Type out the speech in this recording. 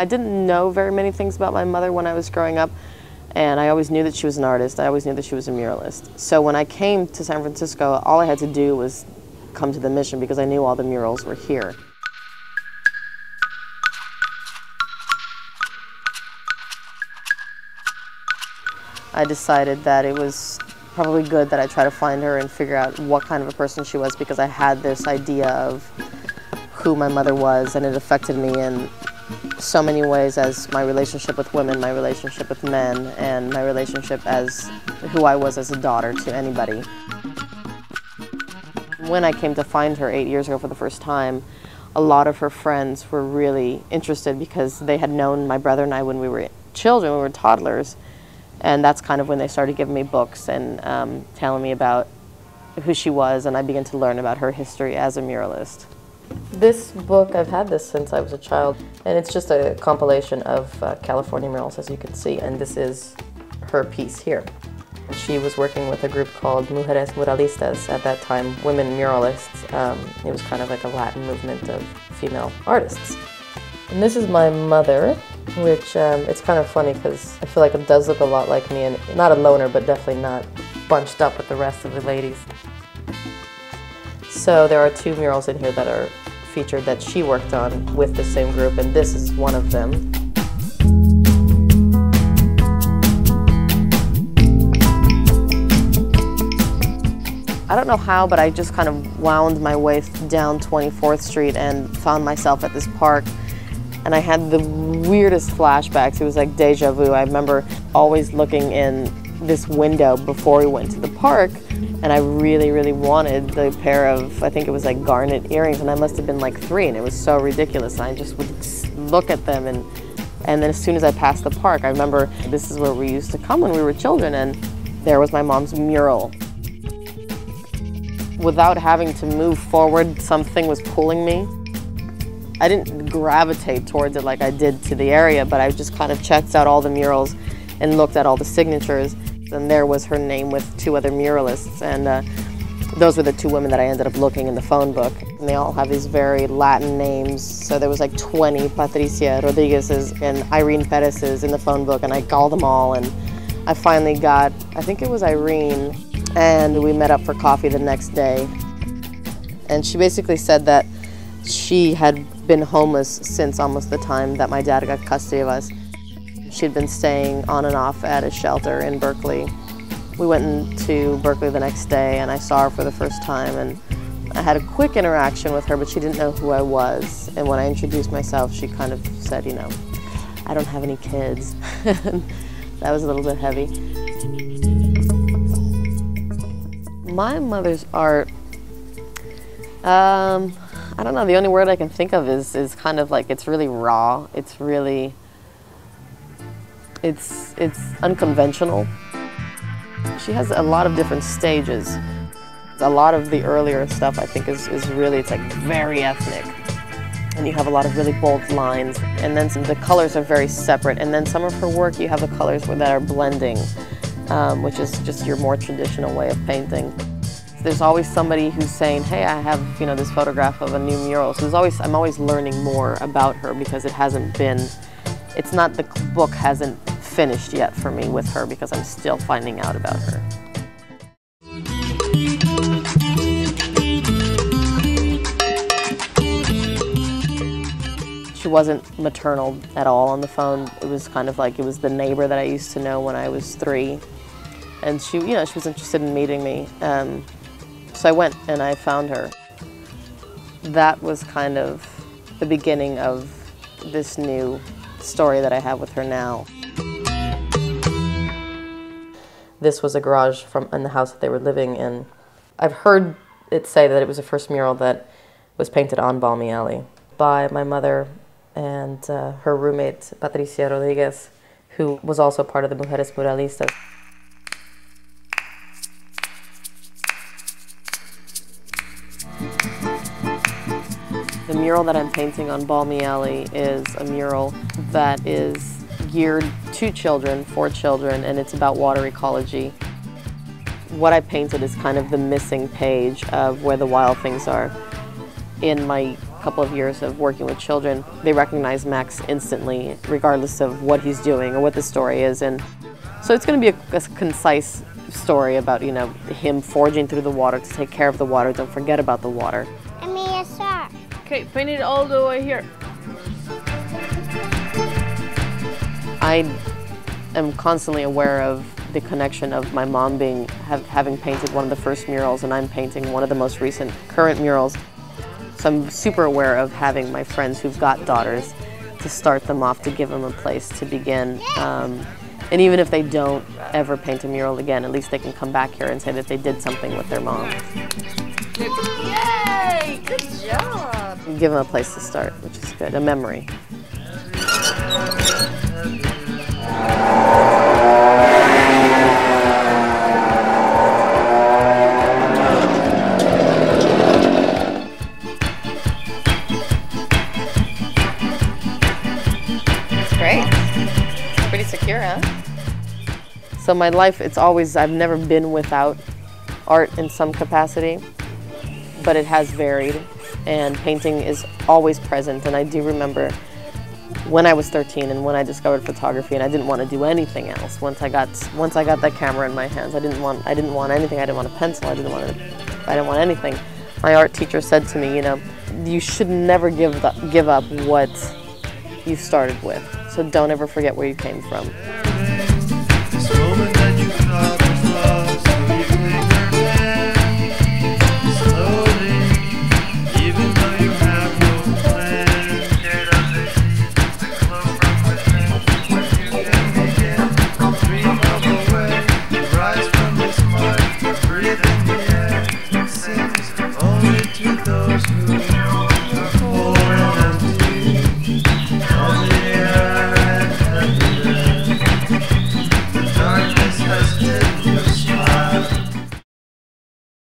I didn't know very many things about my mother when I was growing up, and I always knew that she was an artist. I always knew that she was a muralist. So when I came to San Francisco, all I had to do was come to the Mission because I knew all the murals were here. I decided that it was probably good that I try to find her and figure out what kind of a person she was, because I had this idea of who my mother was, and it affected me in so many ways, as my relationship with women, my relationship with men, and my relationship as who I was as a daughter to anybody. When I came to find her 8 years ago for the first time, a lot of her friends were really interested because they had known my brother and I when we were children, when we were toddlers. And that's kind of when they started giving me books and telling me about who she was, and I began to learn about her history as a muralist. This book, I've had this since I was a child, and it's just a compilation of California murals, as you can see, and this is her piece here. She was working with a group called Muralistas at that time, women muralists. It was kind of like a Latin movement of female artists. And this is my mother, which it's kind of funny because I feel like it does look a lot like me, and not a loner, but definitely not bunched up with the rest of the ladies. So there are 2 murals in here that are featured that she worked on with the same group, and this is one of them. I don't know how, but I just kind of wound my way down 24th Street and found myself at this park. And I had the weirdest flashbacks. It was like deja vu. I remember always looking in this window before we went to the park, and I really, really wanted the pair of, I think it was like garnet earrings, and I must have been like 3, and it was so ridiculous. And I just would look at them, and then as soon as I passed the park, I remember this is where we used to come when we were children, and there was my mom's mural. Without having to move forward, something was pulling me. I didn't gravitate towards it like I did to the area, but I just kind of checked out all the murals and looked at all the signatures. And there was her name with 2 other muralists, and those were the 2 women that I ended up looking in the phone book. And they all have these very Latin names, so there was like 20 Patricia Rodriguez's and Irene Perez's in the phone book, and I called them all, and I finally got, I think it was Irene, and we met up for coffee the next day. And she basically said that she had been homeless since almost the time that my dad got custody of us. She'd been staying on and off at a shelter in Berkeley. We went into Berkeley the next day, and I saw her for the first time, and I had a quick interaction with her, but she didn't know who I was. And when I introduced myself, she kind of said, you know, I don't have any kids. That was a little bit heavy. My mother's art, I don't know, the only word I can think of is kind of like, it's really raw. It's really, it's unconventional. She has a lot of different stages. A lot of the earlier stuff I think is really, it's like very ethnic. And you have a lot of really bold lines. And then the colors are very separate. And then some of her work, you have the colors that are blending, which is just your more traditional way of painting. There's always somebody who's saying, hey, I have, you know, this photograph of a new mural. So I'm always learning more about her, because it hasn't been, it's not, the book hasn't finished yet for me with her, because I'm still finding out about her. She wasn't maternal at all on the phone. It was kind of like, it was the neighbor that I used to know when I was 3. And she, you know, she was interested in meeting me. So I went and I found her. That was kind of the beginning of this new story that I have with her now. This was a garage in the house that they were living in. I've heard it say that it was the first mural that was painted on Balmy Alley by my mother and her roommate, Patricia Rodriguez, who was also part of the Muralistas. The mural that I'm painting on Balmy Alley is a mural that is geared to children, for children, and it's about water ecology. What I painted is kind of the missing page of where the wild things are. In my couple of years of working with children, they recognize Max instantly, regardless of what he's doing or what the story is. And so it's going to be a concise story about, you know, him forging through the water to take care of the water. Don't forget about the water. I mean, a star. Okay, paint it all the way here. I am constantly aware of the connection of my mom having painted one of the first murals, and I'm painting one of the most recent current murals. So I'm super aware of having my friends who've got daughters to start them off, to give them a place to begin. And even if they don't ever paint a mural again, at least they can come back here and say that they did something with their mom. Yay! Good job! You give them a place to start, which is good, a memory. Great. Pretty secure, huh? So my life, I've never been without art in some capacity, but it has varied, and painting is always present. And I do remember when I was 13 and when I discovered photography, and I didn't want to do anything else. Once I got that camera in my hands, I didn't want anything. I didn't want a pencil. I didn't want anything. My art teacher said to me, you know, you should never give up what you started with. So don't ever forget where you came from.